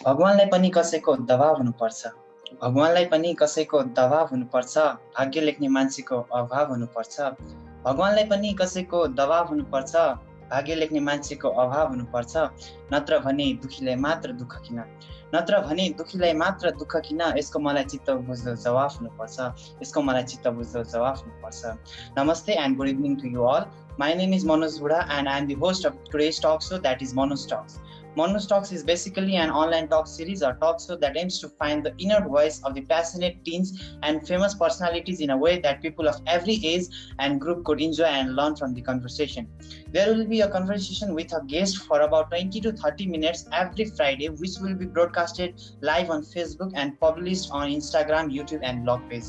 भगवानलाई पनि कसैको दबाव हुनुपर्छ। भगवानलाई पनि कसैको दबाव हुनुपर्छ। भाग्य लेख्ने मान्छेको अभाव हुनुपर्छ। भगवानलाई पनि कसैको दबाव हुनुपर्छ। भाग्य लेख्ने मान्छेको अभाव हुनुपर्छ। नत्र भने दुखीलाई मात्र दुःख किन। नत्र भने दुखीलाई मात्र दुःख किन। यसको मलाई चित्त बुझ्दो जवाफ हुनुपर्छ। यसको मलाई चित्त बुझ्दो जवाफ हुनुपर्छ। Namaste and good evening to you all. My name is Manoj Budha and I am the host of today's talk show, that is Manoj Talks. Manoj Talks is basically an online talk series or talk show that aims to find the inner voice of the passionate teens and famous personalities in a way that people of every age and group could enjoy and learn from the conversation. There will be a conversation with a guest for about 20 to 30 minutes every Friday, which will be broadcasted live on Facebook and published on Instagram, YouTube, and blog page.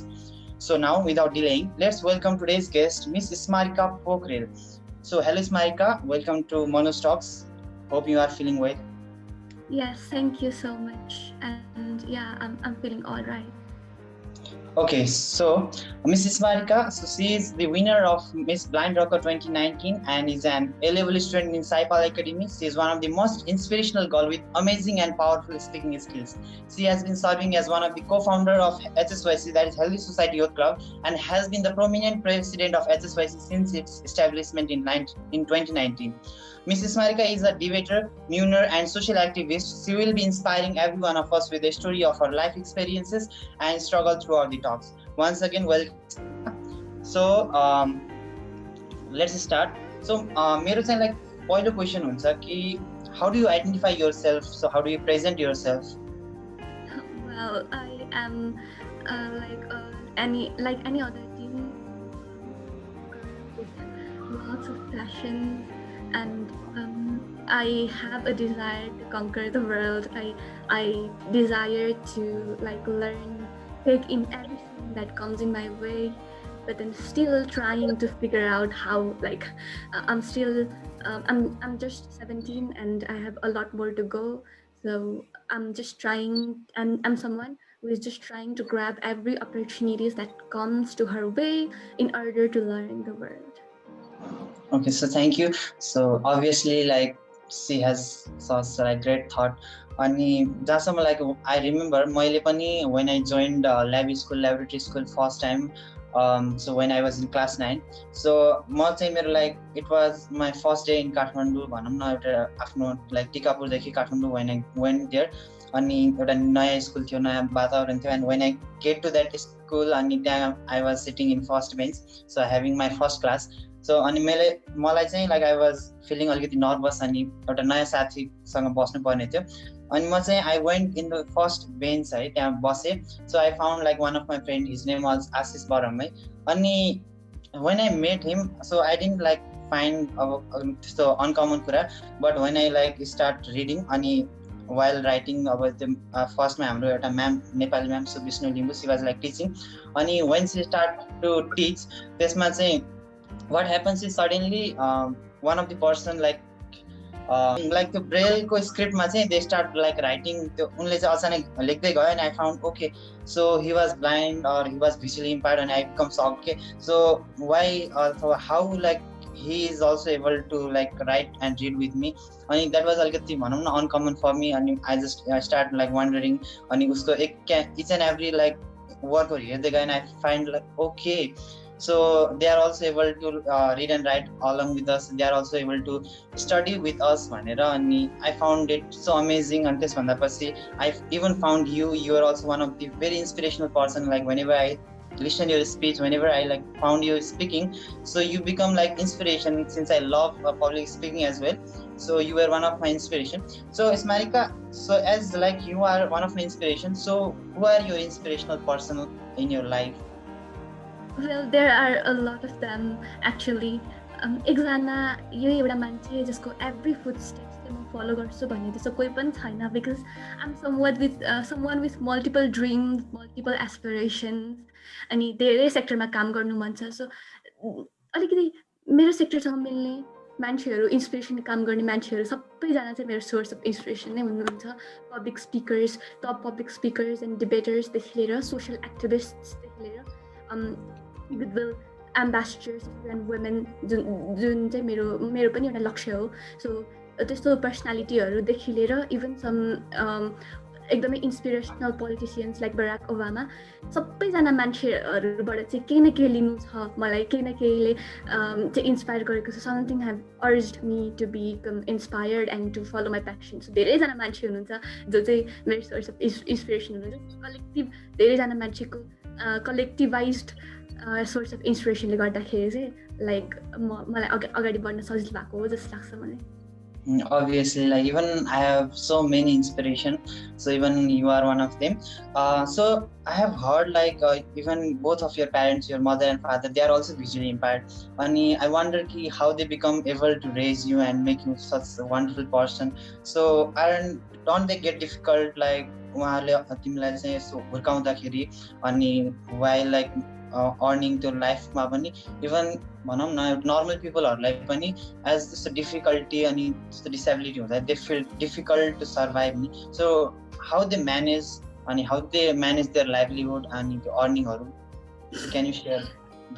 So now, without delaying, let's welcome today's guest, Miss Smarika Pokhrel. So hello Smarika, welcome to Manoj Talks. Hope you are feeling well. Yes, thank you so much. And yeah, I'm feeling all right. Okay, so Mrs. Smarika, so she is the winner of Miss Blind Rocker 2019 and is an A-level student in SaipalAcademy. She is one of the most inspirational girl with amazing and powerful speaking skills. She has been serving as one of the co-founder of HSYC, that is Healthy Society Youth Club, and has been the prominent president of HSYC since its establishment in 2019. Mrs. Smarika is a debater, MUNer, and social activist. She will be inspiring every one of us with a story of her life experiences and struggle throughout the talks. Once again, welcome. So, let's start. So, मेरो चाहिँ like पहिलो question हुन्छ कि how do you identify yourself? So, how do you present yourself? Well, I am any other teen with lots of passion. And I have a desire to conquer the world. I desire to learn, take in everything that comes in my way, but then still trying to figure out how. I'm just 17 and I have a lot more to go. So I'm just trying, and I'm someone who is just trying to grab every opportunities that comes to her way in order to learn the world. Okay, so thank you. So obviously, she has such great thought. अनि जहाँसम्म I remember मैले पनि when I joined laboratory school first time, so when I was in class 9, so म चाहिँ मेरो it was my first day in Kathmandu भनौँ न एउटा आफ्नो टिकापुरदेखि Kathmandu when I went there. अनि एउटा नयाँ स्कुल थियो, नयाँ वातावरण थियो, and when I get to that school अनि त्यहाँ I was sitting in first bench, so having my first class. So अनि मलाई चाहिँ I was feeling अलिकति नर्भस अनि एउटा नयाँ साथीसँग बस्नु पर्ने थियो. अनि म चाहिँ I went in the first bench है, त्यहाँ बसेँ. So I found one of my friend, his name was Ashish Baramai. अनि when I met him, so I didn't find so uncommon कुरा, but when I start reading अनि while writing about the first मा हाम्रो एउटा ma'am Nepali ma'am Subishnu Limbu, she was teaching. अनि when she start to teach, त्यसमा चाहिँ what happens is suddenly one of the person the braille ko script ma they start writing unle chai achanak lekhdai gayo, and I found okay, so he was blind or he was visually impaired, and I become shocked. Okay, so why how he is also able to write and read with me, and that was alikati bhanau na uncommon for me. And I start wondering ani usko each and every work or here and I find okay, so they are also able to read and write along with us. They are also able to study with us. And I found it so amazing. And I even found you are also one of the very inspirational person. Whenever I listen your speech, whenever I found you speaking, so you become inspiration, since I love public speaking as well. So you were one of my inspiration. So Smarika, so as you are one of my inspiration, so who are your inspirational person in your life? Well, there are a lot of them actually. एकजना यो एउटा मान्छे जसको every footsteps म follow गर्छु भन्ने त्यस्तो कोही पनि छैन, because I'm someone with multiple dreams, multiple aspirations, अनि धेरै सेक्टरमा काम गर्नु मन छ. सो अलिकति मेरो सेक्टरसँग मिल्ने मान्छेहरू, इन्स्पिरेसन काम गर्ने मान्छेहरू सबैजना चाहिँ मेरो सोर्स अफ इन्स्पिरेसन नै हुनुहुन्छ. टप पब्लिक स्पिकर्स एन्ड डिबेटर्सदेखि लिएर सोसल एक्टिभिस्टदेखि लिएर गुडविल एम्बेसडर्स एन्ड वुमेन जुन चाहिँ मेरो पनि एउटा लक्ष्य हो. सो त्यस्तो पर्सनालिटीहरूदेखि लिएर इभन सम एकदमै inspirational politicians like Barack Obama सबैजना मान्छेहरूबाट चाहिँ केही न केही लिनु छ मलाई, केही न केहीले चाहिँ इन्सपायर गरेको छ. Something have urged me to become inspired and to follow my passion. So धेरैजना मान्छे हुनुहुन्छ जो चाहिँ मेरो सोर्स अफ इन्सपिरेसन हुनुहुन्छ. कलेक्टिभ धेरैजना मान्छेको कलेक्टिभाइज्ड सोर्स अफ इन्सपिरेसनले गर्दाखेरि चाहिँ लाइक मलाई अगाडि बढ्न सजिलो भएको हो जस्तो लाग्छ मलाई. Obviously, like even I have so many inspiration, so even you are one of them. So I have heard like even both of your parents, your mother and father, they are also visually impaired. And I wonder how they become able to raise you and make you such a wonderful person. So don't they get difficult like तिमीलाई चाहिँ यसो हुर्काउँदाखेरि अनि while like earning त्यो लाइफमा पनि even भनौँ न normal पिपलहरूलाई पनि एज त्यस्तो डिफिकल्टी अनि त्यस्तो डिसेबिलिटी हुँदा they feel difficult to survive नि. सो हाउ दे म्यानेज अनि how they manage their livelihood अनि त्यो अर्निङहरू, can you share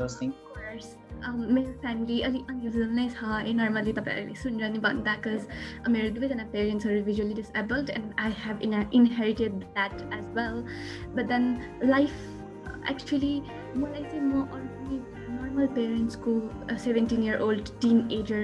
those thing? मेरो फ्यामिली अलिक अनयुजुअल नै छ है. नर्मली तपाईँहरूले सुनेर नि भन्दा बिकज मेरो दुवैजना पेरेन्ट्सहरू visually disabled and I have inherited that as well. But then life actually मलाई चाहिँ म अरू कुनै नर्मल पेरेन्ट्सको 17-year-old टिन एजर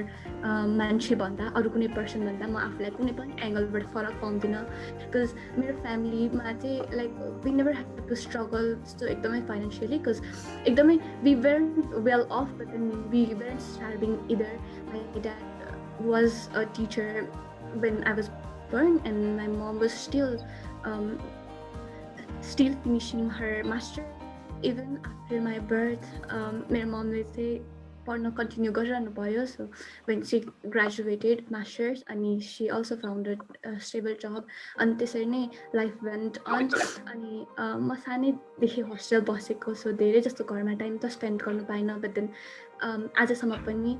मान्छे भन्दा अरू कुनै पर्सन भन्दा म आफूलाई कुनै पनि एङ्गलबाट फरक पाउँदिनँ. बिकज मेरो फ्यामिलीमा चाहिँ like we never have to struggle जस्तो एकदमै फाइनेन्सियली, बिकज एकदमै we weren't well off but then we weren't starving either. My dad was a teacher when I was born and my mom was still finishing her master even after my birth. मेरो ममले चाहिँ पढ्न continue गरिरहनु भयो. So when she graduated masters अनि she also found a stable job अनि त्यसरी नै life went on. अनि म सानैदेखि होस्टेल बसेको, सो धेरै जस्तो घरमा टाइम त स्पेन्ड गर्नु पाइनँ. बट देन आजसम्म पनि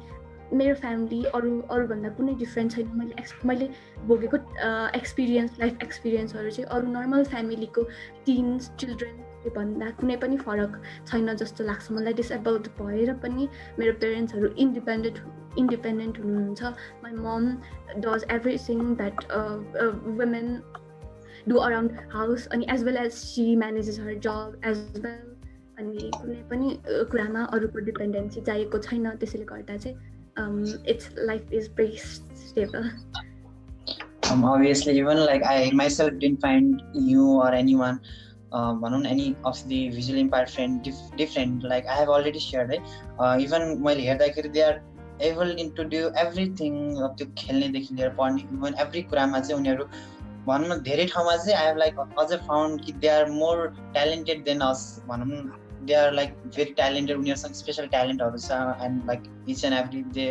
मेरो फ्यामिली अरूभन्दा कुनै डिफ्रेन्ट छैन. मैले भोगेको लाइफ एक्सपिरियन्सहरू चाहिँ अरू नर्मल फ्यामिलीको टिन्स चिल्ड्रेन भन्दा कुनै पनि फरक छैन जस्तो लाग्छ मलाई. डिसेबल्ड भएर पनि मेरो पेरेन्ट्सहरू इन्डिपेन्डेन्ट हुनुहुन्छ. My mom does everything that women do around house अनि as well as she manages her job as well. अनि कुनै पनि कुरामा अरूको डिपेन्डेन्सी चाहिएको छैन. त्यसैले गर्दा चाहिँ its life is very stable. Obviously, even like I myself didn't find you or anyone, any of the visually impaired friend different. Like I have already shared it. Even मैले हेर्दाखेरि they are able to do everything. त्यो खेल्नेदेखि लिएर पढ्ने even every कुरामा चाहिँ उनीहरू भनौँ न धेरै ठाउँमा चाहिँ आई हेभ लाइक अझ फाउन्ड कि they are more talented than us. भनौँ न they are like very talented, उनीहरूसँग स्पेशल ट्यालेन्टहरू छ and like each and every they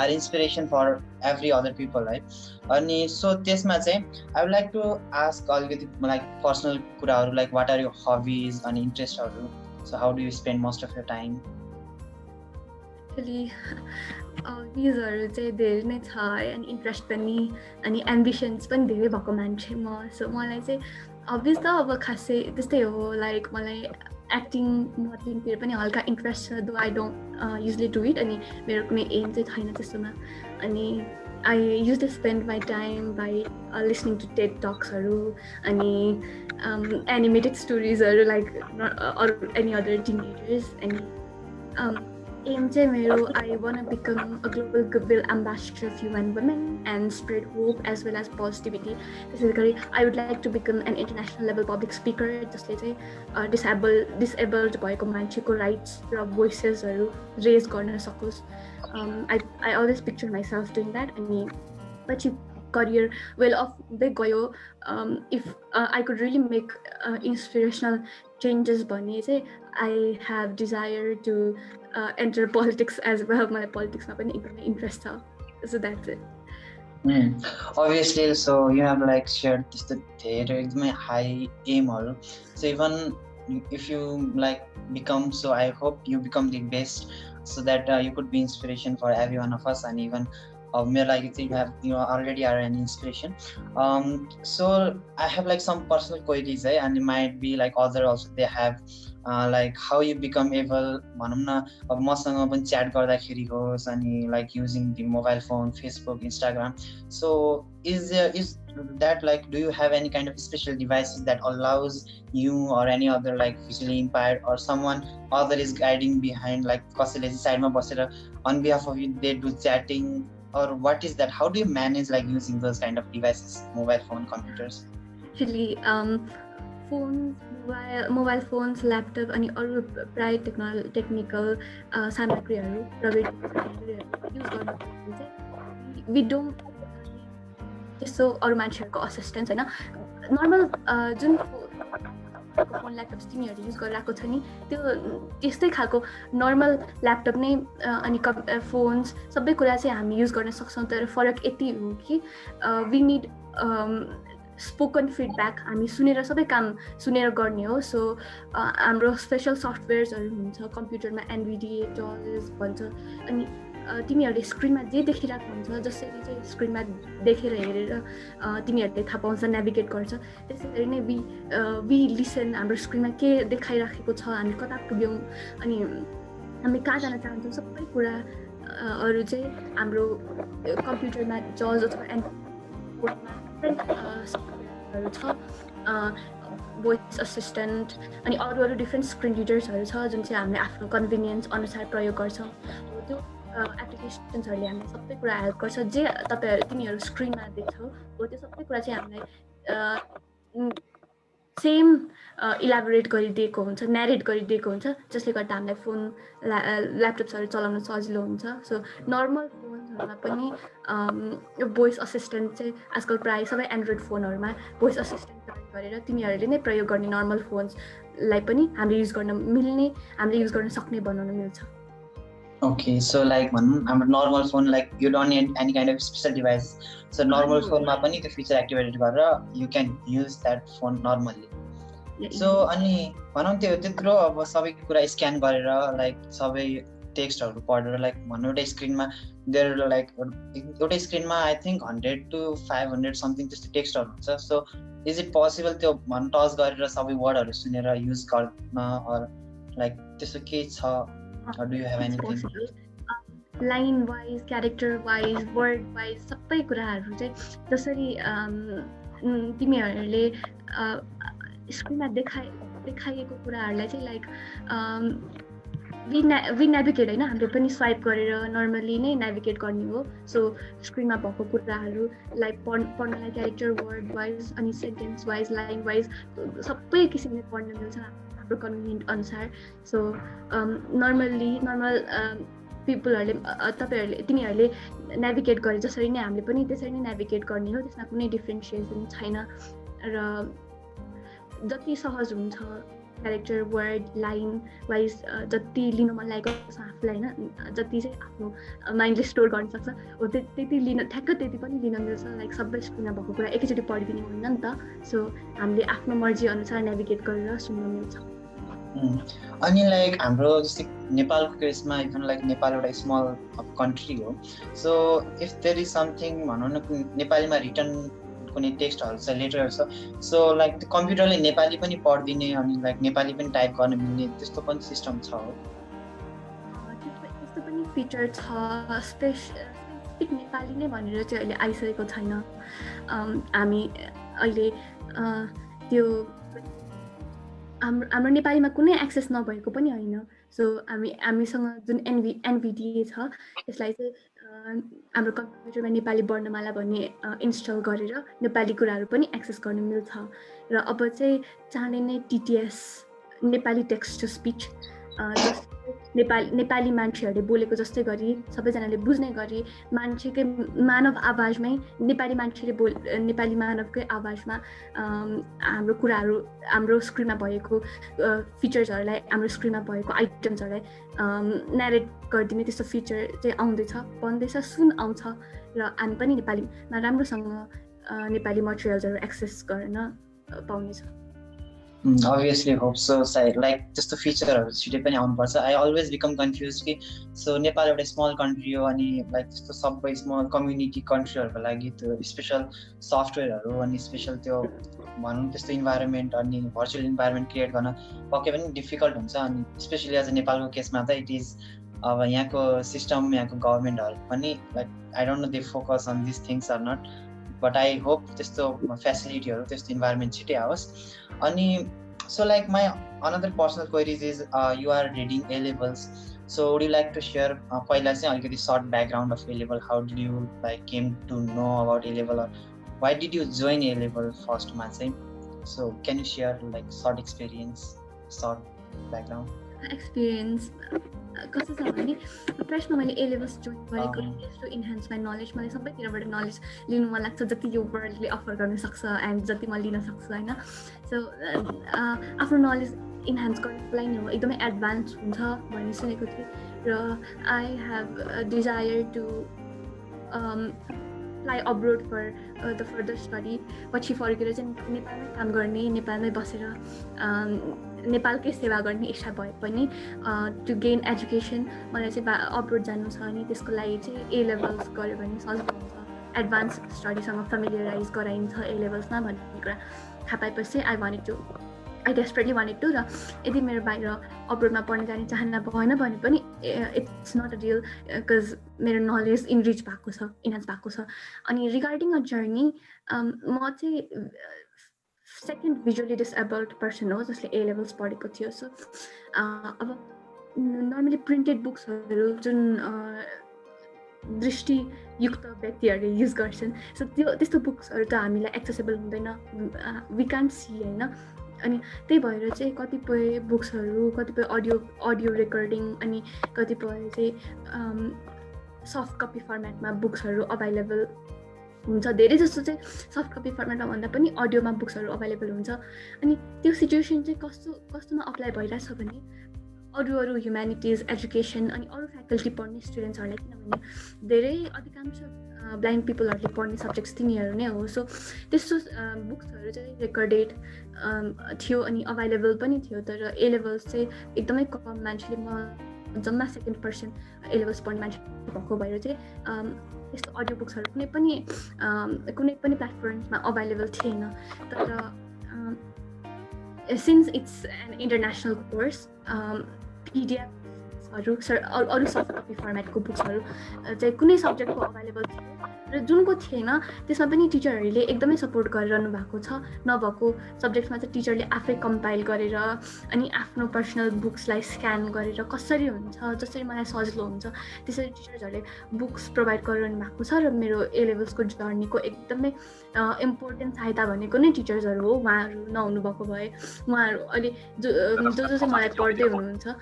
are inspiration for every other people, right? अनि सो त्यसमा चाहिँ I would like to ask अलिकति like personal कुराहरू like what are your hobbies अनि इन्ट्रेस्टहरू? So how do you spend most of your time? Actually हबिजहरू चाहिँ धेरै नै छ है. अनि इन्ट्रेस्ट पनि अनि एम्बिसन्स पनि धेरै भएको मान्छे म. सो मलाई चाहिँ हबिज त अब खासै त्यस्तै हो. लाइक मलाई एक्टिङ मोडलिङतिर पनि हल्का इन्ट्रेस्ट छ, though I don't usually do it. अनि मेरो कुनै एम चाहिँ छैन त्यस्तोमा. अनि I use to spend my time by listening to TED टक्सहरू अनि एनिमेटेड स्टोरिजहरू लाइक अरू एनी अदर टिनेजर्स. अनि एम चाहिँ मेरो I want become a global goodwill ambassador of human women and spread hope as well as positivity. त्यसै गरी I would like to become an international level public speaker जसले चाहिँ disabled भएको मान्छेको rights र भोइसेसहरू रेज गर्न सकोस्. I always picture myself doing that. अनि पछि करियर वेल अफ हुँदै गयो. If I could really make inspirational changes भने चाहिँ I have desire to enter politics as well. मलाई पोलिटिक्समा पनि एकदमै इन्ट्रेस्ट छ. So that's it. Obviously, so you have like shared त्यस्तो धेरै एकदमै हाई एमहरू. So even if you like become, so I hope you become the best so that you could be inspiration for every one of us. And even मेरो लागि चाहिँ you already are an inspiration. So I have like some personal queries and it might be like other also they have like how you become able भनौँ न अब मसँग पनि chat गर्दाखेरि होस् अनि like using the mobile phone, Facebook, Instagram. So is that like do you have any kind of special devices that allows you or any other like visually impaired or someone other is guiding behind like कसैले चाहिँ साइडमा बसेर on behalf of you they do chatting or what is that? How do you manage like using those kind of devices, mobile phone, computers? Actually, phones, mobile phones, laptop अनि अरू प्राय technical सामग्रीहरू प्रविधि use गर्दाखेरि चाहिँ we don't त्यस्तो अरू मान्छेहरूको असिस्टेन्स होइन नर्मल जुन फोन ल्यापटप्स तिमीहरूले युज गरिरहेको छ नि त्यो त्यस्तै खालको नर्मल ल्यापटप नै अनि फोन्स सबै कुरा चाहिँ हामी युज गर्न सक्छौँ तर फरक यति हो कि वी निड स्पोकन फिडब्याक हामी सुनेर सबै काम सुनेर गर्ने हो सो हाम्रो स्पेसल सफ्टवेयर्सहरू हुन्छ कम्प्युटरमा एनभिडिए टल्स भन्छ अनि तिमीहरूले स्क्रिनमा जे देखिरहेको हुन्छ जसरी चाहिँ स्क्रिनमा देखेर हेरेर तिमीहरूले थाहा पाउँछ नेभिगेट गर्छ त्यसरी नै वी लिसन हाम्रो स्क्रिनमा के देखाइराखेको छ हामी कता पुग्यौँ अनि हामी कहाँ जान चाहन्छौँ सबै कुराहरू चाहिँ हाम्रो कम्प्युटरमा जज अथवा एन्ड्रोइडमा सफ्टवेयरहरू छ भोइस असिस्टेन्ट अनि अरू डिफ्रेन्ट स्क्रिन रिडर्सहरू छ जुन चाहिँ हामीले आफ्नो कन्भिनियन्स अनुसार प्रयोग गर्छौँ त्यो एप्लिकेसन्सहरूले हामीलाई सबै कुरा हेल्प गर्छ जे तिमीहरू स्क्रिनमा देख्छौ हो त्यो सबै कुरा चाहिँ हामीलाई सेम इलाबोरेट गरिदिएको हुन्छ न्यारेट गरिदिएको हुन्छ जसले गर्दा हामीलाई फोन ल्यापटप्सहरू चलाउन सजिलो हुन्छ सो नर्मल फोन्सहरूमा पनि भोइस असिस्टेन्ट चाहिँ आजकल प्रायः सबै एन्ड्रोइड फोनहरूमा भोइस असिस्टेन्ट प्रयोग गरेर तिमीहरूले नै प्रयोग गर्ने नर्मल फोन्सलाई पनि हामीले युज गर्न मिल्ने हामीले युज गर्न सक्ने बनाउन मिल्छ Okay, so like हाम्रो normal phone like you don't need any kind of special device. So normal phone मा पनि त्यो feature activated गरेर you can use that phone normally. So अनि भनौँ त्यत्रो अब सबै कुरा स्क्यान गरेर like सबै टेक्स्टहरू पढेर like भनौँ एउटा स्क्रिनमा there like एउटा स्क्रिनमा I think 100 to 500 something त्यस्तो टेक्स्टहरू हुन्छ. So is it possible त्यो भनौँ टच गरेर सबै वर्डहरू सुनेर युज गर्न or like त्यस्तो के छ? Or do you have anything? Line wise, character wise, word wise सबै कुराहरू चाहिँ जसरी तिमीहरूले स्क्रिनमा देखाइएको कुराहरूलाई चाहिँ लाइक वी नेभिगेट होइन हामीले पनि स्वाइप गरेर नर्मली नै नेभिगेट गर्ने हो सो स्क्रिनमा भएको कुराहरू लाइक पढ्नलाई क्यारेक्टर वर्ड वाइज अनि सेन्टेन्स वाइज लाइन वाइज सबै किसिमले पढ्न मिल्छ हाम्रो कन्भिनियन्ट अनुसार सो नर्मल पिपलहरूले तिमीहरूले नेभिगेट गरे जसरी नै हामीले पनि त्यसरी नै नेभिगेट गर्ने हो त्यसमा कुनै डिफ्रेन्सिएसन छैन र जति सहज हुन्छ क्यारेक्टर वर्ड लाइन वाइज जति लिन मन लागेको छ आफूलाई होइन जति चाहिँ आफ्नो माइन्डले स्टोर गर्न सक्छ हो त्यति लिन ठ्याक्क त्यति पनि लिन मिल्छ लाइक सबै स्क्रिनमा भएको कुरा एकैचोटि पढिदिने होइन नि त सो हामीले आफ्नो मर्जी अनुसार नेभिगेट गरेर सुन्न मिल्छ अनि लाइक हाम्रो जस्तै नेपालको केसमा इभन लाइक नेपाल एउटा स्मल कन्ट्री हो so if there is something भनौँ न नेपालीमा रिटर्न कुनै टेक्स्टहरू छ लेटरहरू छ सो लाइक त्यो कम्प्युटरले नेपाली पनि पढिदिने अनि लाइक नेपाली पनि टाइप गर्न मिल्ने त्यस्तो पनि सिस्टम छ हो त्यस्तो पनि फिचर छ स्पेसिफिक नेपाली नै भनेर चाहिँ अहिले आइसकेको छैन हामी अहिले त्यो हाम्रो नेपालीमा कुनै एक्सेस नभएको पनि होइन सो हामीसँग जुन एनभिडिए छ त्यसलाई चाहिँ हाम्रो कम्प्युटरमा नेपाली वर्णमाला भन्ने इन्स्टल गरेर नेपाली कुराहरू पनि एक्सेस गर्न मिल्छ र अब चाहिँ चाँडै नै TTS Nepali text to speech Nepali मान्छेहरूले बोलेको जस्तै गरी सबैजनाले बुझ्ने गरी मान्छेकै मानव आवाजमै नेपाली मान्छेले नेपाली मानवकै आवाजमा हाम्रो कुराहरू हाम्रो स्क्रिनमा भएको फिचर्सहरूलाई हाम्रो स्क्रिनमा भएको आइटम्सहरूलाई नेरेट गरिदिने त्यस्तो फिचर चाहिँ बन्दैछ सुन आउँछ र हामी पनि नेपालीमा राम्रोसँग नेपाली मटेरियल्सहरू एक्सेस गर्न पाउनेछ Obviously hope so. Like त्यस्तो फिचरहरू छिटै पनि आउनुपर्छ. आई अलवेज बिकम कन्फ्युज कि सो नेपाल एउटा स्मल कन्ट्री हो अनि लाइक त्यस्तो सबै स्मल कम्युनिटी कन्ट्रीहरूको लागि त्यो स्पेसल सफ्टवेयरहरू अनि स्पेसल त्यो भनौँ त्यस्तो इन्भाइरोमेन्ट अनि भर्चुअल इन्भाइरोमेन्ट क्रिएट गर्न पक्कै पनि डिफिकल्ट हुन्छ अनि स्पेसली एज नेपालको केसमा त इट इज अब यहाँको सिस्टम यहाँको गभर्मेन्टहरू पनि like I don't know they focus on this things are not but I hope त्यस्तो फेसिलिटीहरू त्यस्तो इन्भाइरोमेन्ट छिटै आओस् अनि so like my another personal queries is you are reading A levels, so would you like to share पहिला चाहिँ अलिकति short background of A level, how did you like came to know about A level or why did you join A level first मा चाहिँ, so can you share like short experience, short background experience कस्तो छ भने फर्स्टमा मैले ए levels join गरेको to enhance my knowledge मलाई सबैतिरबाट knowledge लिनु मन लाग्छ जति यो वर्ल्डले अफर गर्न सक्छ एन्ड जति म लिन सक्छु होइन सो आफ्नो नलेज इन्हान्स गर्नुको लागि नै हो एकदमै एडभान्स हुन्छ भन्ने सुनेको थिएँ र I have desire to fly abroad for the further study पछि फर्केर चाहिँ नेपालमै काम गर्ने नेपालमै बसेर नेपालकै सेवा गर्ने इच्छा भए पनि टु गेन एजुकेसन मलाई चाहिँ अब्रोड जानु छ अनि त्यसको लागि चाहिँ ए लेभल्स गऱ्यो भने सजिलो हुन्छ एडभान्स स्टडीसँग फेमिलियराइज गराइन्छ ए लेभल्समा भन्ने कुरा थाहा पाएपछि आई डेस्परेटली वान्टेड टु र यदि मेरो बाहिर अब्रोडमा पढ्न जाने चाहना भएन भने पनि it's not a deal because मेरो नलेज इनरिच भएको छ इन्हान्स भएको छ अनि रिगार्डिङ अ जर्नी म चाहिँ सेकेन्ड भिजुअली डिसेबल्ड पर्सन हो जसले ए लेभल्स पढेको थियो सो अब नर्मली प्रिन्टेड बुक्सहरू जुन दृष्टियुक्त व्यक्तिहरूले युज गर्छन् सो त्यस्तो बुक्सहरू त हामीलाई एक्सेसेबल हुँदैन वी कान्ट सी होइन अनि त्यही भएर चाहिँ कतिपय बुक्सहरू कतिपय अडियो रेकर्डिङ अनि कतिपय चाहिँ सफ्ट कपी फर्मेटमा बुक्सहरू अभाइलेबल हुन्छ धेरै जस्तो चाहिँ सफ्ट कपी फर्मेटमा भन्दा पनि अडियोमा बुक्सहरू अभाइलेबल हुन्छ अनि त्यो सिचुएसन चाहिँ कस्तोमा अप्लाई भइरहेछ भने अरू ह्युम्यानिटिज एजुकेसन अनि अरू फ्याकल्टी पढ्ने स्टुडेन्ट्सहरूलाई किनभने धेरै अधिकांश ब्लाइन्ड पिपलहरूले पढ्ने सब्जेक्ट्स तिनीहरू नै हो सो त्यस्तो बुक्सहरू चाहिँ रेकर्डेड थियो अनि अभाइलेबल पनि थियो तर ए लेभल्स चाहिँ एकदमै कम मान्छेले म जम्मा सेकेन्ड पर्सन ए लेभल्स पढ्ने मान्छे भएको भएर चाहिँ यस्तो अडियो बुक्सहरू कुनै पनि प्लेटफर्ममा अभाइलेबल थिएन तर since it's an international course पिडिएफहरू अरू सफ्ट कपी फर्मेटको बुक्सहरू चाहिँ कुनै सब्जेक्टको अभाइलेबल थियो र जुनको थिएन त्यसमा पनि टिचरहरूले एकदमै सपोर्ट गरिरहनु भएको छ नभएको सब्जेक्टमा चाहिँ टिचरले आफै कम्पाइल गरेर अनि आफ्नो पर्सनल बुक्सलाई स्क्यान गरेर कसरी हुन्छ जसरी मलाई सजिलो हुन्छ त्यसरी टिचर्सहरूले बुक्स प्रोभाइड गरिरहनु भएको छ र मेरो ए लेभल्सको जर्नीको एकदमै इम्पोर्टेन्ट सहायता भनेको नै टिचर्सहरू हो उहाँहरू नहुनु भएको भए उहाँहरू अहिले जो चाहिँ मलाई पढ्दै हुनुहुन्छ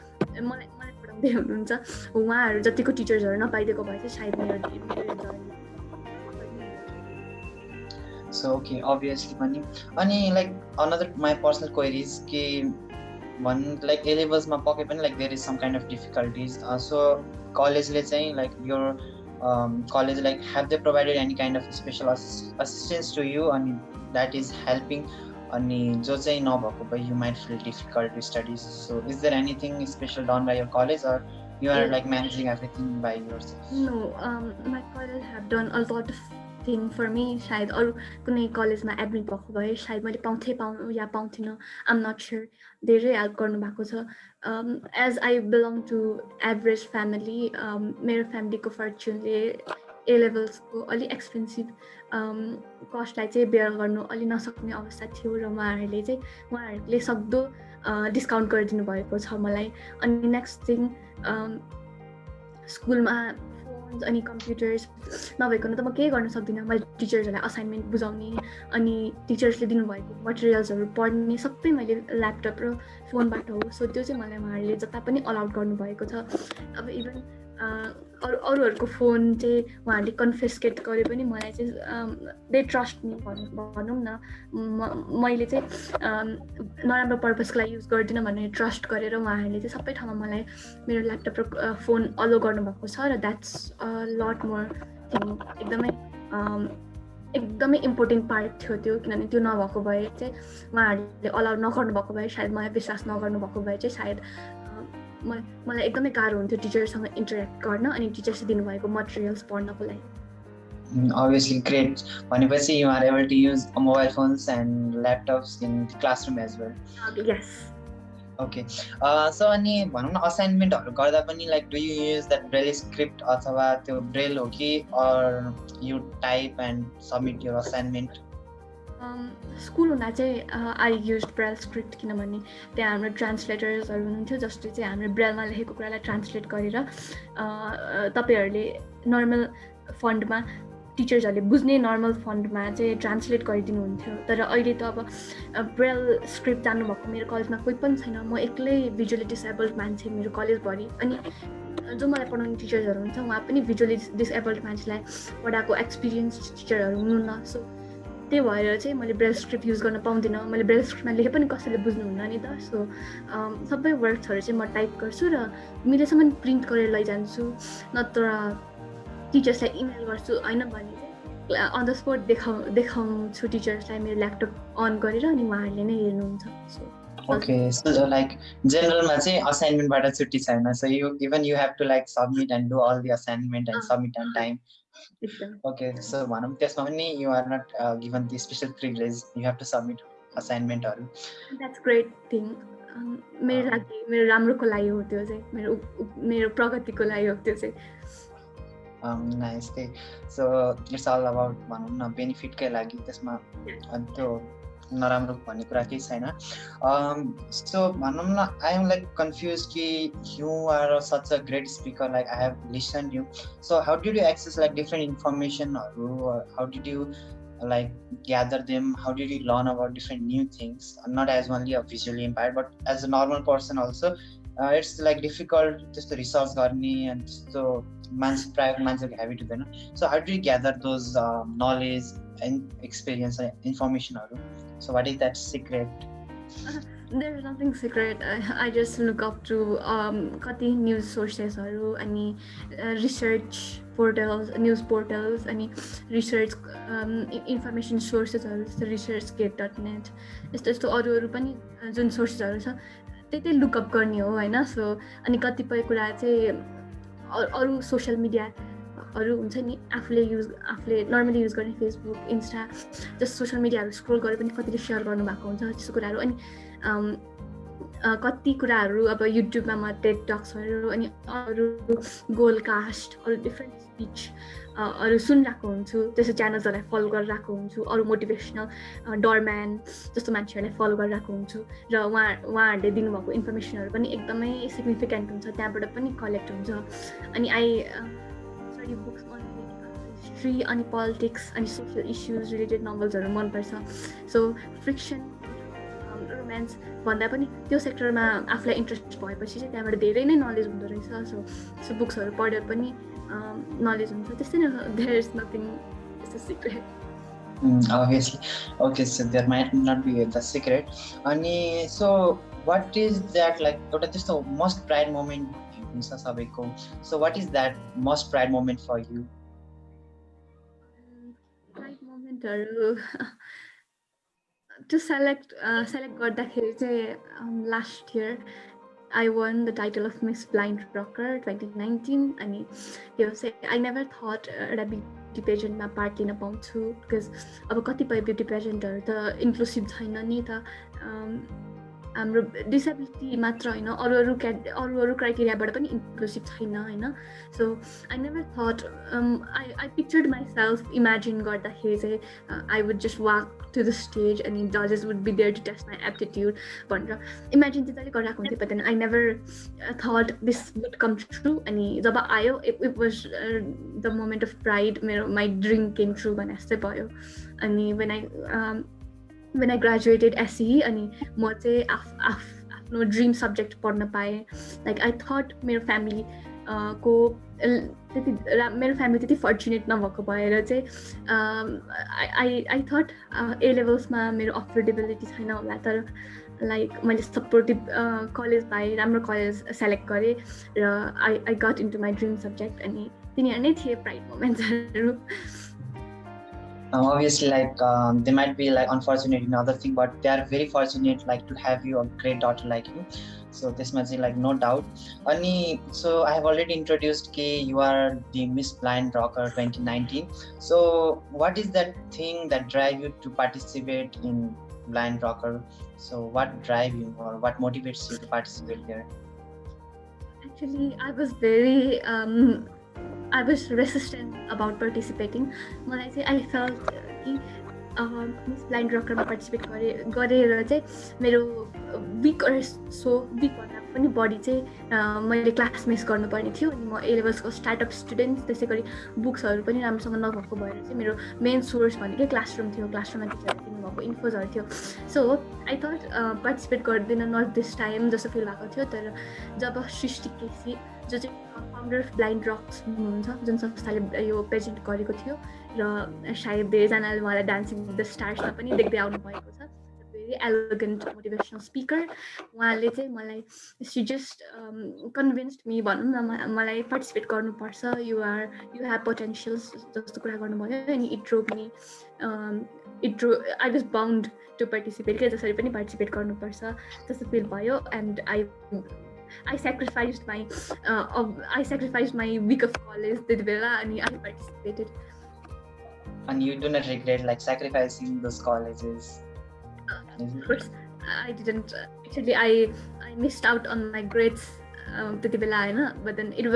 मलाई पढाउँदै हुनुहुन्छ उहाँहरू जतिको टिचर्सहरू नपाइदिएको भए चाहिँ सायद मेरो journey so okay obviously pani ani like another my personal queries ki one like A levels ma pakai pani like there is some kind of difficulties so college le chahi like your college like have they provided any kind of special assistance to you and that is helping ani jo chahi nabhako bhai you might feel difficult to study so is there anything special done by your college or you are like managing everything by yourself? No my college have done a lot of thing for me सायद अरू कुनै कलेजमा admit भएको भए सायद मैले पाउँथिनँ I'm not sure धेरै हेल्प गर्नुभएको छ as I belong to average family मेरो फ्यामिलीको फर्च्युनले ए लेभल्सको अलिक एक्सपेन्सिभ कस्टलाई चाहिँ बेयर गर्नु अलि नसक्ने अवस्था थियो र उहाँहरूले सक्दो डिस्काउन्ट गरिदिनु भएको छ मलाई अनि नेक्स्ट थिङ स्कुलमा अनि कम्प्युटर्स नभइकन त म केही गर्न सक्दिनँ मैले टिचर्सहरूलाई असाइनमेन्ट बुझाउने अनि टिचर्सले दिनुभएको मटेरियल्सहरू पढ्ने सबै मैले ल्यापटप र फोनबाट हो सो त्यो चाहिँ मलाई उहाँहरूले जता पनि अलाउड गर्नुभएको छ अब इभन अरूहरूको फोन चाहिँ उहाँहरूले कन्फिस्केट गरे पनि मलाई चाहिँ दे ट्रस्ट मी भनौँ न मैले चाहिँ नराम्रो पर्पसको लागि युज गर्दिनँ भनेर ट्रस्ट गरेर उहाँहरूले चाहिँ सबै ठाउँमा मलाई मेरो ल्यापटप र फोन अलो गर्नुभएको छ र द्याट्स लट मोर थिङ एकदमै एकदमै इम्पोर्टेन्ट पार्ट थियो त्यो, किनभने त्यो नभएको भए चाहिँ उहाँहरूले अलाउ नगर्नु भएको भए, सायद मलाई विश्वास नगर्नु भएको भए चाहिँ सायद मलाई एकदमै गाह्रो हुन्थ्यो टिचरसँग इन्टरेक्ट गर्न अनि टिचर्सले दिनुभएको मटेरियल्स पढ्नको लागि. Obviously, great. भनेपछि you are able to use mobile phones and laptops in the classroom as well. Yes. Okay. So अनि भनौँ न असाइनमेन्टहरू गर्दा पनि like do you use that braille script अथवा त्यो ब्रेल हो कि or you type and submit your assignment? School हुँदा चाहिँ आई युज ब्रेल स्क्रिप्ट, किनभने त्यहाँ हाम्रो ट्रान्सलेटर्सहरू हुनुहुन्थ्यो जसले चाहिँ हाम्रो ब्रेलमा लेखेको कुरालाई ट्रान्सलेट गरेर तपाईँहरूले नर्मल फन्टमा टिचर्सहरूले बुझ्ने नर्मल फन्टमा चाहिँ ट्रान्सलेट गरिदिनुहुन्थ्यो. तर अहिले त अब ब्रेल स्क्रिप्ट जान्नुभएको मेरो कलेजमा कोही पनि छैन. म एक्लै भिजुअली डिसेबल्ड मान्छे मेरो कलेजभरि, अनि जो मलाई पढाउने टिचर्सहरू हुन्छ उहाँ पनि भिजुअली डिसेबल्ड मान्छेलाई पढाएको एक्सपिरियन्स टिचरहरू हुनुहुन्न. सो त्यही भएर चाहिँ मैले ब्रेल स्क्रिप्ट युज गर्न पाउँदिनँ. मैले ब्रेल स्क्रिप्टमा लेखे पनि कसैले बुझ्नुहुन्न नि त. सो सबै वर्ड्सहरू चाहिँ म टाइप गर्छु र मिलेसम्म प्रिन्ट गरेर लैजान्छु, नत्र टिचर्सलाई इमेल गर्छु. होइन भने चाहिँ अन द स्पोट देखाउँछु टिचर्सलाई मेरो ल्यापटप अन गरेर, अनि उहाँहरूले नै हेर्नुहुन्छ. सो ओके, सो लाइक जेनरलमा चाहिँ असाइनमेन्टबाट छुट्टी छैन. So you even you have to like submit and do all the assignment and submit on time. Okay, so भनौँ त्यसमा पनि you are not given the special privilege, you have to submit असाइनमेन्टहरू. That's great thing. मेरो लागि मेरो राम्रोको लागि हो त्यो चाहिँ, मेरो प्रगतिको लागि हो त्यो चाहिँ. Nice. So it's all about भनौँ न बेनिफिटकै लागि, त्यसमा त्यो नराम्रो भन्ने कुरा केही छैन. सो भनौँ न आई एम लाइक कन्फ्युज कि you are such a great speaker, like I have listen you. So how did you access like different इन्फर्मेसनहरू, how did you like gather them, how did you learn about different new things, not as only a visually impaired but as a normal person also? It's like difficult just to research garni and so प्रायः मान्छेको habit हुँदैन. So how do you gather those knowledge and experience and informationहरू? So what is that secret? There is nothing secret. I just look up to कति news सोर्सेसहरू अनि research portals, news portals अनि research information सोर्सेसहरू जस्तो researchgate.net यस्तो यस्तो अरू पनि जुन सोर्सेसहरू छ त्यही लुकअप गर्ने हो होइन. सो अनि कतिपय कुरा चाहिँ अरू सोसियल मिडियाहरू हुन्छ नि, आफूले नर्मली युज गर्ने फेसबुक, इन्स्टा जस्तो सोसियल मिडियाहरू स्क्रोल गरेर पनि कतिले सेयर गर्नुभएको हुन्छ त्यस्तो कुराहरू. अनि कति कुराहरू अब युट्युबमा म टेड टक्सहरू अनि अरू गोलकास्ट, अरू डिफ्रेन्ट स्पिच अरू सुनिरहेको हुन्छु. त्यस्तो च्यानल्सहरूलाई फलो गरिरहेको हुन्छु. अरू मोटिभेसनल डरम्यान जस्तो मान्छेहरूलाई फलो गरिरहेको हुन्छु र उहाँहरूले दिनुभएको इन्फर्मेसनहरू पनि एकदमै सिग्निफिकेन्ट हुन्छ, त्यहाँबाट पनि कलेक्ट हुन्छ. अनि I study books on history अनि पोलिटिक्स अनि सोसियल इस्युज रिलेटेड नोभल्सहरू मनपर्छ. सो फ्रिक्सन, रोमान्स भन्दा पनि त्यो सेक्टरमा आफूलाई इन्ट्रेस्ट भएपछि चाहिँ त्यहाँबाट धेरै नै नलेज हुँदो रहेछ. सो बुक्सहरू पढेर पनि नलेज हुन्छ. त्यस्तै नै, there is nothing is the secret. Obviously. Okay, so there might not be the secret. अनि so what is that like एउटा त्यस्तो most pride moment हुन्छ सबैको. So what is that most pride moment for you? Pride momentहरू to select गर्दाखेरि चाहिँ last year I won the title of Miss Blind Rocker 2019 अनि त्यो चाहिँ I never thought एउटा ब्युटी पेजेन्टमा पार्ट लिन पाउँछु, बिकज अब कतिपय ब्युटी पेजेन्टहरू त इन्क्लुसिभ छैन नि त. हाम्रो डिसेबिलिटी मात्र होइन, अरू क्राइटेरियाबाट पनि इन्क्लुसिभ छैन होइन. So I never thought, I pictured myself imagine गर्दाखेरि चाहिँ I would just walk to the stage अनि जजेस would be there to test my aptitude भनेर इमेजिन चाहिँ जहिले गरिरहेको हुन्थ्यो. But I never thought this would come true. अनि जब आयो it was the moment of pride. मेरो माई ड्रिम केम ट्रु भने जस्तै भयो. अनि when I graduated SE अनि म चाहिँ आफ्नो ड्रिम सब्जेक्ट पढ्न पाएँ. लाइक आई थट मेरो फ्यामिली मेरो फ्यामिली त्यति फर्चुनेट नभएको भएर चाहिँ आई थट ए लेभल्समा मेरो अफोर्डेबिलिटी छैन होला, तर लाइक मैले सपोर्टिभ कलेज पाएँ, राम्रो कलेज सेलेक्ट गरेँ र I got into my dream subject. अनि तिनीहरू नै थिए प्राइड मोमेन्ट्सहरू. Obviously, like they might be like unfortunate in other thing, but they are very fortunate like to have you a great daughter like you. So this much like no doubt. Ani, so I have already introduced K. You are the Miss Blind Rocker 2019. So what is that thing that drive you to participate in Blind Rocker? So what drive you or what motivates you to participate here? Actually, I was resistant about participating. मलाई चाहिँ I felt कि miss blind रकरमा participate गरेर चाहिँ मेरो week विकभन्दा पनि बढी चाहिँ मैले क्लास मिस गर्नुपर्ने थियो अनि म ए लेभल्सको स्टार्टअप स्टुडेन्ट त्यसै गरी बुक्सहरू पनि राम्रोसँग नभएको भएर चाहिँ मेरो मेन सोर्स भनेकै क्लासरुम थियो क्लासरुममा टिचरले दिनुभएको इन्फोजहरू थियो सो आई थट पार्टिसिपेट गर्दिनँ नट दिस टाइम जस्तो फिल भएको थियो तर जब सृष्टि केसी जो चाहिँ फाउन्डर अफ ब्लाइन्ड रक्स हुनुहुन्छ जुन संस्थाले यो प्रेजेन्ट गरेको थियो र सायद धेरैजनाले उहाँलाई डान्सिङ विथ द स्टार्समा पनि देख्दै आउनु भएको छ भेरी एलिगेन्ट मोटिभेसनल स्पिकर उहाँले चाहिँ मलाई सी जस्ट कन्भिन्स्ड मी भनौँ न मलाई पार्टिसिपेट गर्नुपर्छ यु ह्याभ पोटेन्सियल्स जस्तो कुरा गर्नुभयो अनि I was bound to participate के जसरी पनि पार्टिसिपेट गर्नुपर्छ जस्तो फिल भयो and I sacrificed my week of college त्यति बेला अनि I participated. And you do not regret like sacrificing those colleges? Of course, I didn't. Actually, I missed out on my grades त्यति बेला हैन but then it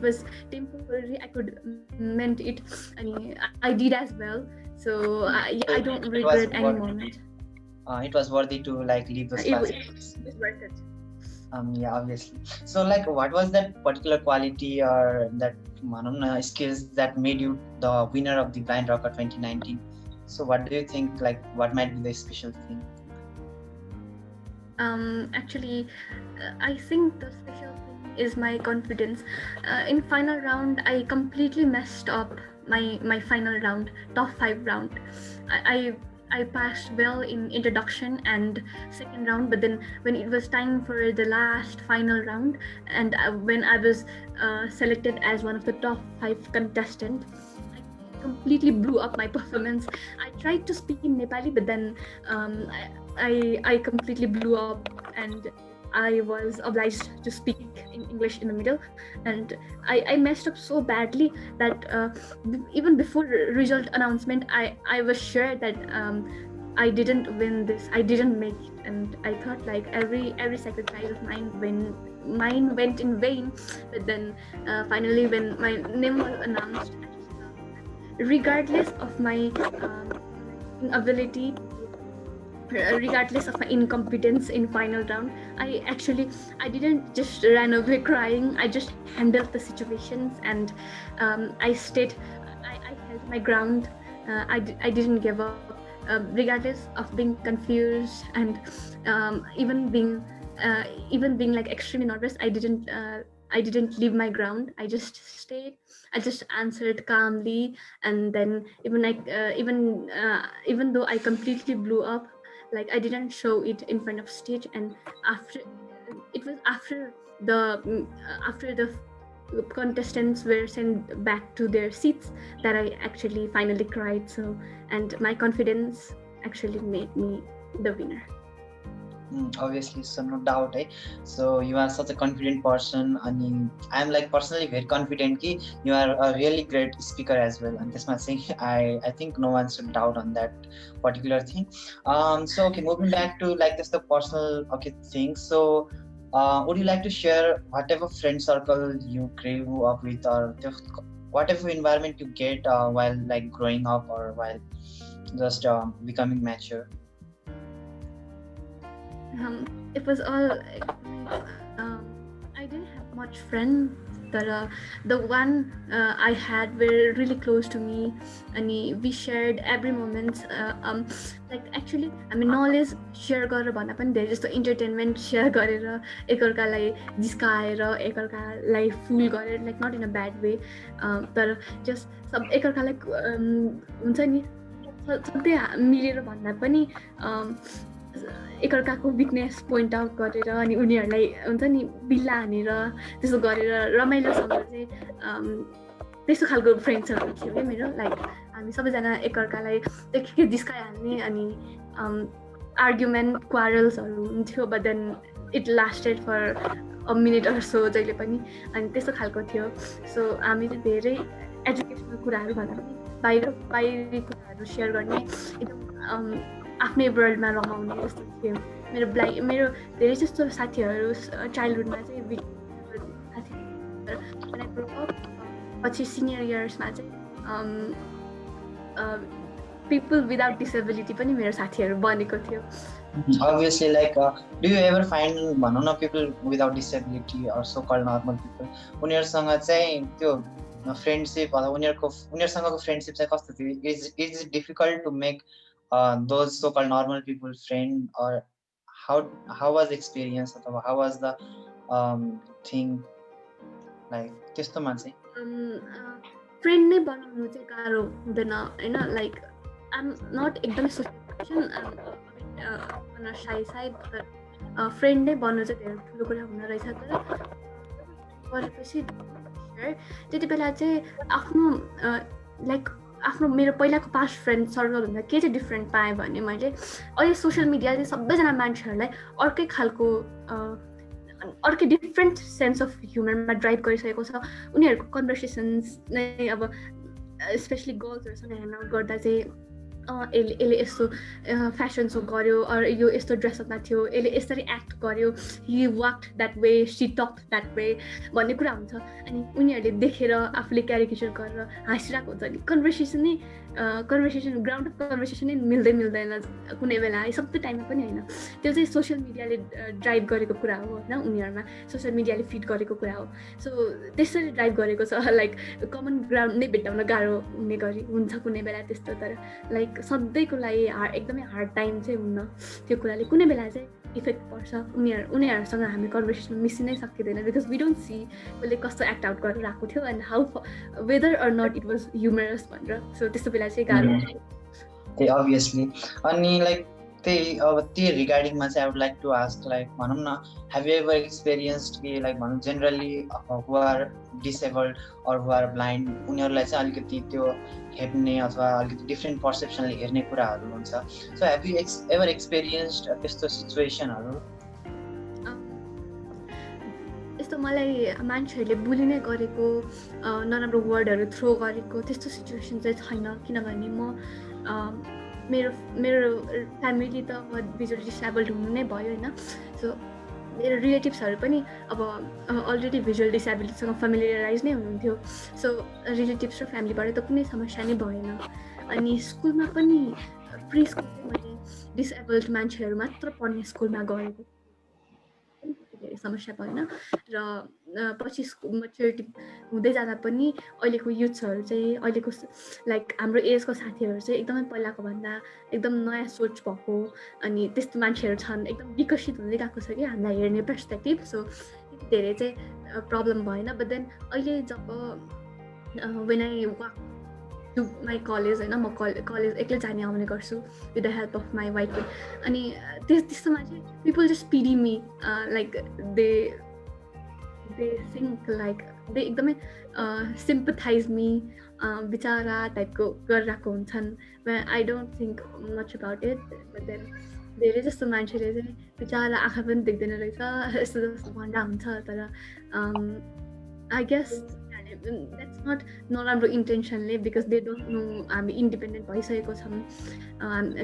was temporary. I could mend it and I did as well. So I don't regret any moment. It was worthy to like leave those classes. It was worth it. Yeah, obviously. So like what was that particular quality or that skills that made you the winner of the Blind Rocker 2019? So what do you think, like what might be the special thing? Actually, I think the special thing is my confidence. In final round, I completely messed up my final round, top 5 round. I passed well in introduction and second round, but then when it was time for the last final round and when I was selected as one of the top 5 contestants, I completely blew up my performance. I tried to speak in Nepali, but then I completely blew up and I was obliged to speak in English in the middle, and I messed up so badly that even before result announcement, I was sure that I didn't win this. I didn't make it, and I thought like every sacrifice of mine went in vain. But then finally, when my name was announced, regardless of my inability. Regardless of my incompetence in final round, I didn't just run away crying. I just handled the situations and I held my ground. I didn't give up, regardless of being confused and even being like extremely nervous. I didn't leave my ground. I just stayed. I just answered calmly, and then even though I completely blew up, like I didn't show it in front of stage, and after the contestants were sent back to their seats that I actually finally cried. So, and my confidence actually made me the winner. Obviously, so no doubt, eh? So you are such a confident person. I mean, I'm like personally very confident ki you are a really great speaker as well. And this much thing, I think no one should doubt on that particular thing. So okay, moving back to like this the personal thing. So would you like to share whatever friend circle you grew up with or whatever environment you get while like growing up or while just becoming mature? It was all I didn't have much friends, but the one I had were really close to me, and we shared every moment. Like actually, I mean, knowledge share गरेर भन्दा पनि धेरै जस्तो entertainment share गरेर एकअर्कालाई जिस्काएर एकअर्कालाई फुल गरेर, like not in a bad way, तर just सब एकअर्कालाई हुन्छ नि सधैँ मिलेर भन्दा पनि एकअर्काको विकनेस पोइन्ट आउट गरेर अनि उनीहरूलाई हुन्छ नि बिल्ला हानेर त्यसो गरेर रमाइलोसँग चाहिँ त्यस्तो खालको फ्रेन्ड्सहरू थियो क्या मेरो. लाइक हामी सबैजना एकअर्कालाई के जिस्काइहाल्ने अनि आर्ग्युमेन्ट क्वारल्सहरू हुन्थ्यो but then it lasted for a minute or so जहिले पनि अनि त्यस्तो खालको थियो सो हामी चाहिँ धेरै एजुकेसनल कुराहरू भन्दा पनि बाहिरी कुराहरू सेयर गर्ने एकदम आफ्नै वर्ल्डमा रमाउने जस्तो थियो मेरो धेरै जस्तो साथीहरू चाइल्डहुडमा चाहिँ साथीहरू पछि सिनियर इयर्समा चाहिँ people without disability पनि मेरो साथीहरू बनेको थियो obviously like do you ever find भनौँ न people without disability or so called normal people उनीहरुसँग चाहिँ त्यो फ्रेन्डशिप अथवा उनीहरुसँगको फ्रेन्डशिप चाहिँ कस्तो थियो is it difficult to make those so called normal people friend or how was the experience अथवा how was the thing like त्यस्तोमा चाहिँ friend नै बनाउनु चाहिँ गाह्रो हुँदैन हैन लाइक I'm not एकदमै social on a shy side friend नै बन्नु चाहिँ धेरै ठुलो कुरा हुन रहेछ तर गरेपछि त्यति बेला चाहिँ आफ्नो लाइक आफ्नो मेरो पहिलाको पास्ट फ्रेन्ड सर्कलभन्दा के चाहिँ डिफ्रेन्ट पाएँ भने मैले अहिले सोसियल मिडियाले सबैजना मान्छेहरूलाई अर्कै खालको अर्कै डिफ्रेन्ट सेन्स अफ ह्युमरमा ड्राइभ गरिसकेको छ उनीहरूको कन्भर्सेसन्स नै अब स्पेसली गर्ल्सहरूसँग ह्याङ आउट गर्दा चाहिँ यसले यस्तो फेसन सो गर्यो अर यो यस्तो ड्रेसअपमा थियो यसले यसरी एक्ट गर्यो he walked that way she talk that way भन्ने कुरा हुन्छ अनि उनीहरूले देखेर आफूले क्यारिकेचर गरेर हाँसिरहेको हुन्छ नि कन्भर्सेसन ग्राउन्ड अफ कन्भर्सेसन नै मिल्दैन कुनै बेला है सबै टाइममा पनि होइन त्यो चाहिँ सोसियल मिडियाले ड्राइभ गरेको कुरा हो होइन उनीहरूमा सोसियल मिडियाले फिड गरेको कुरा हो सो त्यसरी ड्राइभ गरेको छ लाइक कमन ग्राउन्ड नै भेट्टाउन गाह्रो हुने गरी हुन्छ कुनै बेला त्यस्तो तर लाइक सधैँको लागि एकदमै हार्ड टाइम चाहिँ हुन्न त्यो कुराले कुनै बेला चाहिँ इफेक्ट पर्छ उनीहरूसँग हामी कन्भर्सेसन मिसिनै सकिँदैन बिकज वी डोन्ट सी उसले कस्तो एक्ट आउट गरेर आएको थियो and how whether or not it was humorous भनेर सो त्यस्तो बेला चाहिँ गाह्रो त्यही अभियसली अनि लाइक त्यही रिगार्डिङमा चाहिँ I would like to ask like भनौँ न हेभ यु एभर एक्सपिरियन्स्ड कि लाइक भनौँ generally who are disabled or who are blind उनीहरूलाई चाहिँ अलिकति त्यो हेप्ने अथवा अलिकति डिफ्रेन्ट पर्सेप्सनले हेर्ने कुराहरू हुन्छ so have you ever experienced त्यस्तो सिचुएसनहरू यस्तो मलाई मान्छेहरूले बुली नै गरेको नराम्रो वर्डहरू थ्रो गरेको त्यस्तो सिचुएसन चाहिँ छैन किनभने म मेरो फ्यामिली त अब भिजुअल डिसेबल्ड हुनु नै भयो होइन सो मेरो रिलेटिभ्सहरू पनि अब अलरेडी भिजुअल डिसेबिलिटीसँग फ्यामिलियराइज नै हुनुहुन्थ्यो सो रिलेटिभ्स र फ्यामिलीबाट त कुनै समस्या नै भएन अनि स्कुलमा पनि प्री स्कुल चाहिँ मैले डिसेबल्ड मान्छेहरू मात्र पढ्ने स्कुलमा गएको धेरै समस्या भएन र पछि मेच्युरिटी हुँदै जाँदा पनि अहिलेको युथ्सहरू चाहिँ अहिलेको लाइक हाम्रो एजको साथीहरू चाहिँ एकदमै पहिलाको भन्दा एकदम नयाँ सोच भएको अनि त्यस्तो मान्छेहरू छन् एकदम विकसित हुँदै गएको छ कि हामीलाई हेर्ने पर्सपेक्टिभ सो धेरै चाहिँ प्रब्लम भएन बट देन अहिले जब when I walk to my college होइन म कलेज एक्लै जाने आउने गर्छु with the help of my wife अनि त्यस्तोमा चाहिँ people just pity me like they think like they एकदमै सिम्पथाइज मी बिचारा टाइपको गरिरहेको हुन्छन् I don't think much about it but then धेरै जस्तो मान्छेले चाहिँ बिचारा आँखा पनि देख्दैन रहेछ यस्तो जस्तो भन्दा हुन्छ तर आई गेस द्याट्स नट नराम्रो इन्टेन्सनले बिकज दे डोन्ट नो हामी इन्डिपेन्डेन्ट भइसकेको छौँ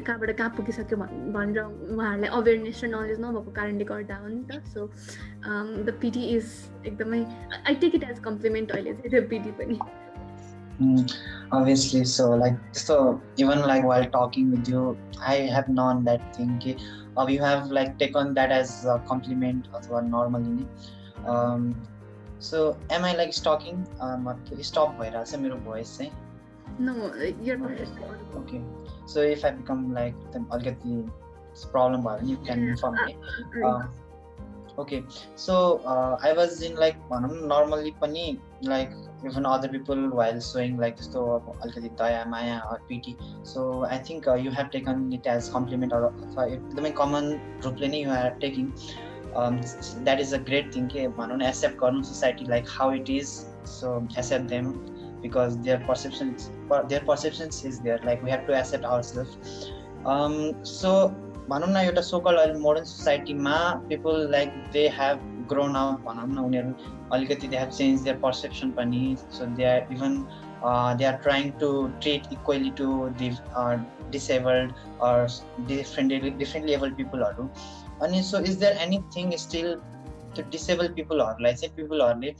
कहाँबाट कहाँ पुगिसक्यो भनेर उहाँहरूलाई अवेरनेस र नलेज नभएको कारणले गर्दा हो नि त सो द पिटी इज एकदमै I take it as compliment अहिले चाहिँ त्यो पिटी पनि obviously so like so even like while talking with you I have known that thing ki you have like taken that as a compliment अथवा normally so am I like stalking stop भइरहेको छ मेरो voice चाहिँ no you're not okay so if I become like अलिकति problem भयो भने you can inform me okay so I was in like normally pani like even other people while showing like त्यस्तो अलिकति दया माया or pity so I think you have taken it as compliment or एकदमै common रूपले नै you are taking that is a great thing के भनौँ न accept गर्नु society like how it is so accept them because their perceptions is there, like we have to accept ourselves. So भनौँ न एउटा सोकल अहिले मोडर्न सोसाइटीमा people like they have grown up भनौँ न उनीहरू अलिकति they have change their perception पनि so they are even they are trying to treat equally to the disabled or differently abled पिपलहरू अनि so is there anything still त्यो disable पिपलहरूलाई चाहिँ पिपलहरूले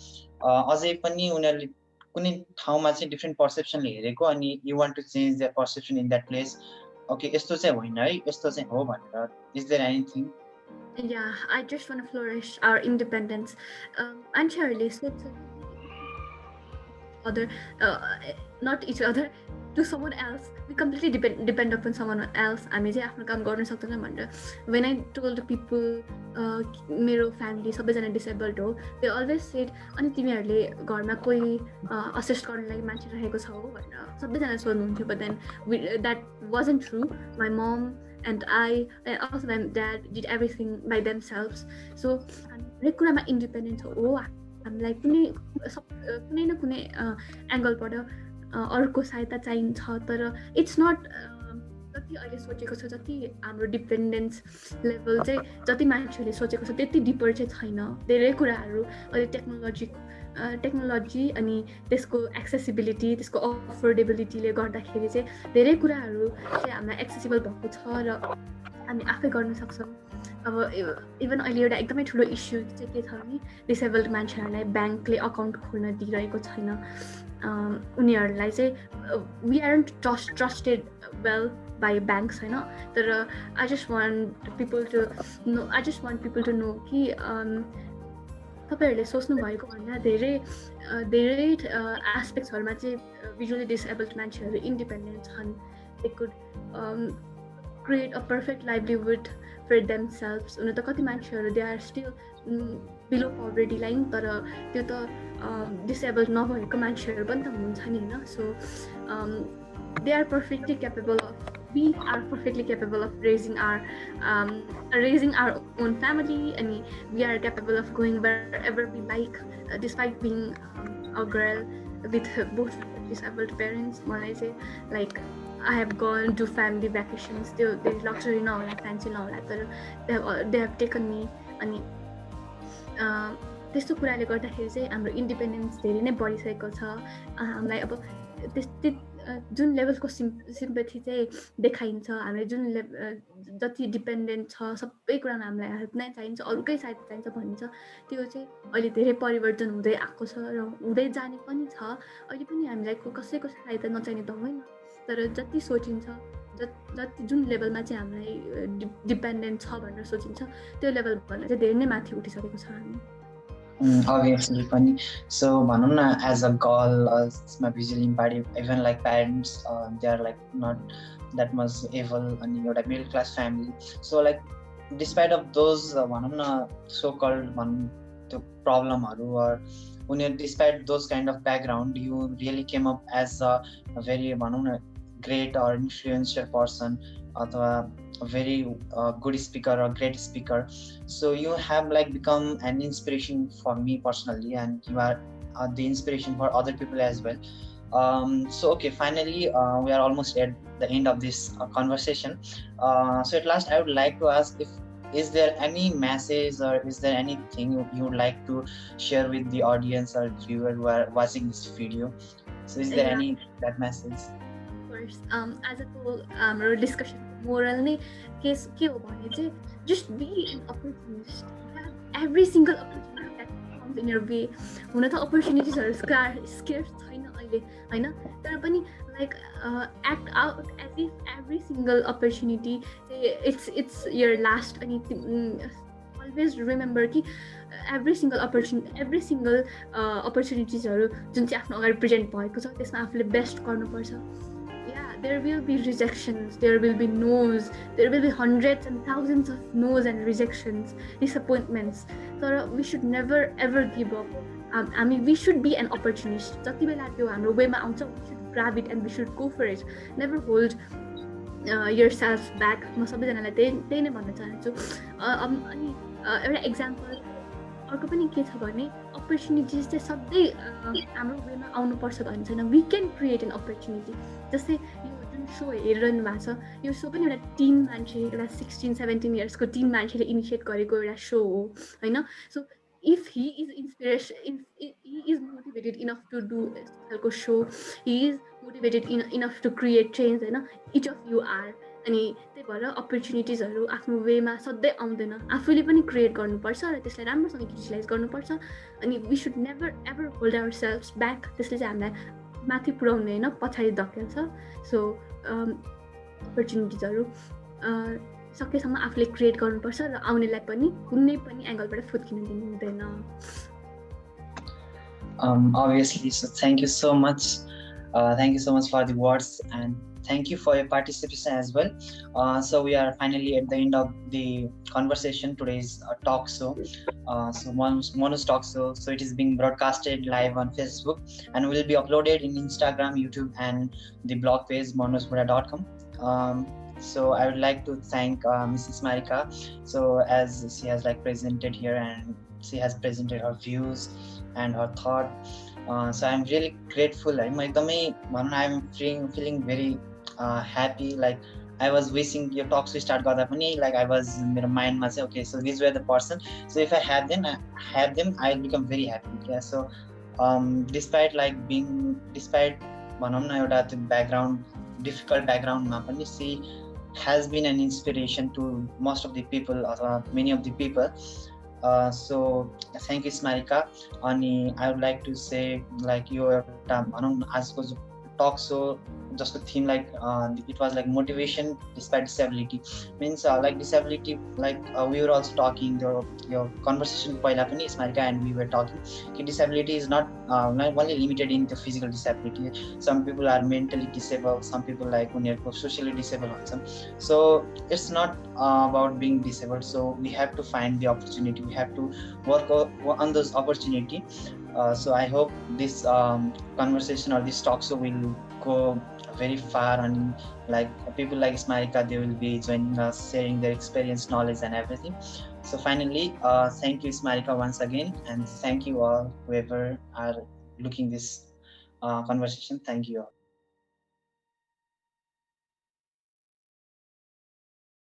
अझै पनि उनीहरूले कुनै ठाउँमा चाहिँ डिफ्रेन्ट पर्सेप्सनले हेरेको अनि you want to change their perception in that place okay यस्तो चाहिँ होइन है यस्तो चाहिँ हो भनेर is there anything Yeah, I just want to flourish our independence. मान्छेहरूले सोध्छ other, not each other, to someone else. We completely depend upon someone else. हामी चाहिँ आफ्नो काम गर्न सक्दैन भनेर. When I told people मेरो फ्यामिली सबैजना डिसेबल्ड हो, they always said अनि तिमीहरूले घरमा कोही असिस्ट गर्नलाई मान्छे राखेको छ हो भनेर सबैजना सोध्नुहुन्थ्यो. But then that wasn't true. My mom and I and also my dad did everything by themselves. So हरेक कुरामा इन्डिपेन्डेन्ट हो. हामीलाई कुनै न कुनै एङ्गलबाट अर्को सहायता चाहिन्छ तर इट्स नट जति अहिले सोचेको छ जति हाम्रो डिपेन्डेन्स लेभल चाहिँ जति मान्छेहरूले सोचेको छ त्यति डिपर चाहिँ छैन. धेरै कुराहरू अहिले टेक्नोलोजी अनि त्यसको एक्सेसिबिलिटी त्यसको अफोर्डेबिलिटीले गर्दाखेरि चाहिँ धेरै कुराहरू चाहिँ हामीलाई एक्सेसिबल भएको छ र हामी आफै गर्न सक्छौँ. अब इभन अहिले एउटा एकदमै ठुलो इस्यु चाहिँ के छ भने डिसेबल्ड मान्छेहरूलाई ब्याङ्कले अकाउन्ट खोल्न दिइरहेको छैन. उनीहरूलाई चाहिँ we aren't trusted well by banks होइन. तर I just want people to know कि तपाईँहरूले सोच्नु भएको भन्दा धेरै एस्पेक्ट्सहरूमा चाहिँ भिजुअली डिसेबल्ड मान्छेहरू इन्डिपेन्डेन्ट छन्. They could create a perfect livelihood for themselves. हुन त कति मान्छेहरू they are still below poverty line तर त्यो त डिसेबल्ड नभएको मान्छेहरू पनि त हुन्छ नि होइन. So they are perfectly capable of raising our own family and we are capable of going wherever we like despite being a girl with both disabled parents. मलाई चाहिँ like I have gone to family vacations. There is luxury नहोला fancy नहोला तर they have taken me अनि त्यस्तो कुराले गर्दाखेरि चाहिँ हाम्रो इन्डिपेन्डेन्स धेरै नै बढिसकेको छ. हामीलाई अब त्यस्तै जुन लेभलको सिम्पथी चाहिँ देखाइन्छ हामीले जुन जति डिपेन्डेन्ट छ सबै कुरामा हामीलाई हेल्प नै चाहिन्छ अरूकै सहायता चाहिन्छ भनिन्छ त्यो चाहिँ अहिले धेरै परिवर्तन हुँदै आएको छ र हुँदै जाने पनि छ. अहिले पनि हामीलाई कसैको सहायता नचाहिने त होइन तर जति सोचिन्छ जति जुन लेभलमा चाहिँ हामीलाई डिपेन्डेन्ट छ भनेर सोचिन्छ त्यो लेभलभन्दा चाहिँ धेरै नै माथि उठिसकेको छ हामी. Obviously funny. So भनौँ न as a girl my visually impaired even like parents they are like not that much able अनि एउटा middle class family. So like despite of those भनौँ न so called भनौँ त्यो प्रब्लमहरू or उनीहरू despite those kind of background you really came up as a very भनौँ न great or influential person अथवा a very good speaker or great speaker. So you have like become an inspiration for me personally and you are the inspiration for other people as well. So okay, finally we are almost at the end of this conversation. So at last I would like to ask is there any message or is there anything you would like to share with the audience or viewer who are watching this video? So is there any that message? As a whole हाम्रो discussion moral नै के हो भने चाहिँ just be an opportunist. Every single opportunity that comes in your way. हुन त अपर्च्युनिटिजहरू scarce छैन अहिले होइन तर पनि like act out as if every single opportunity चाहिँ इट्स यर लास्ट. अनि अलवेज रिमेम्बर कि एभ्री सिङ्गल अपर्च्युनिटिजहरू जुन चाहिँ आफ्नो अगाडि प्रेजेन्ट भएको छ त्यसमा आफूले बेस्ट गर्नुपर्छ. There will be rejections, there will be no's, there will be hundreds and thousands of no's and rejections, disappointments. So we should never ever give up. I mean, we should be an opportunist. जति बेला त्यो हाम्रो वेमा आउँछ we should grab it and we should go for it. Never hold yourself back. म सबैजनालाई त्यही नै भन्न चाहन्छु. अनि एउटा एक्जाम्पल अर्को पनि के छ भने अपर्च्युनिटिज चाहिँ सधैँ हाम्रो वेमा आउनुपर्छ भन्ने छैन. We can create an opportunity. जस्तै यो जुन सो हेरिरहनु भएको छ, यो सो पनि एउटा टिन मान्छे, एउटा 16-17 इयर्सको टिन मान्छेले इनिसिएट गरेको एउटा सो हो होइन. So if he is inspiration, if he is motivated enough to do यस्तो खालको so, he is motivated enough to create change होइन. each of you are. अनि त्यही भएर अपर्च्युनिटिजहरू आफ्नो वेमा सधैँ आउँदैन. आफूले पनि क्रिएट गर्नुपर्छ र त्यसलाई राम्रोसँग युटिलाइज गर्नुपर्छ. अनि we should never ever hold ourselves back. त्यसले चाहिँ हामीलाई माथि पुर्याउने होइन, पछाडि धकेल्छ. सो अपर्च्युनिटिजहरू सकेसम्म आफूले क्रिएट गर्नुपर्छ र आउनेलाई पनि कुनै पनि एङ्गलबाट फुत्किन दिनु हुँदैन. Obviously, so thank you so much. Thank you so much for the words, and thank you for your participation as well. So we are finally at the end of the conversation, today's talk show. So Manoj Talks, so it is being broadcasted live on Facebook and will be uploaded in Instagram, YouTube, and the blog page manojbudha.com. So I would like to thank Mrs. Smarika. So as she has like presented here and she has presented her views and her thought. So I'm really grateful. I'm feeling very happy. Like I was wishing your talks to start garda pani, like I was in my mind ma say okay, so these were the person. So if I have them, I'll become very happy. Yeah. So despite bhanau na euta त्यो background, difficult background ma pani she has been an inspiration to most of the people, many of the people. So thank you Smarika. Ani I would like to say like your आजको talk show जसको theme like it was like motivation despite disability. Means like disability, like we were also talking your conversation पहिला पनि Smarika and we were talking disability is not only limited in the physical disability. Some people are mentally disabled, some people like उनीहरुको socially disabled हुन्छ. So it's not about being disabled. So we have to find the opportunity, we have to work on those opportunity. So I hope this conversation or this talk show will go very far, and like people like Smarika, they will be joining us, sharing their experience, knowledge and everything. So finally, thank you Smarika once again, and thank you all whoever are looking this conversation. Thank you all.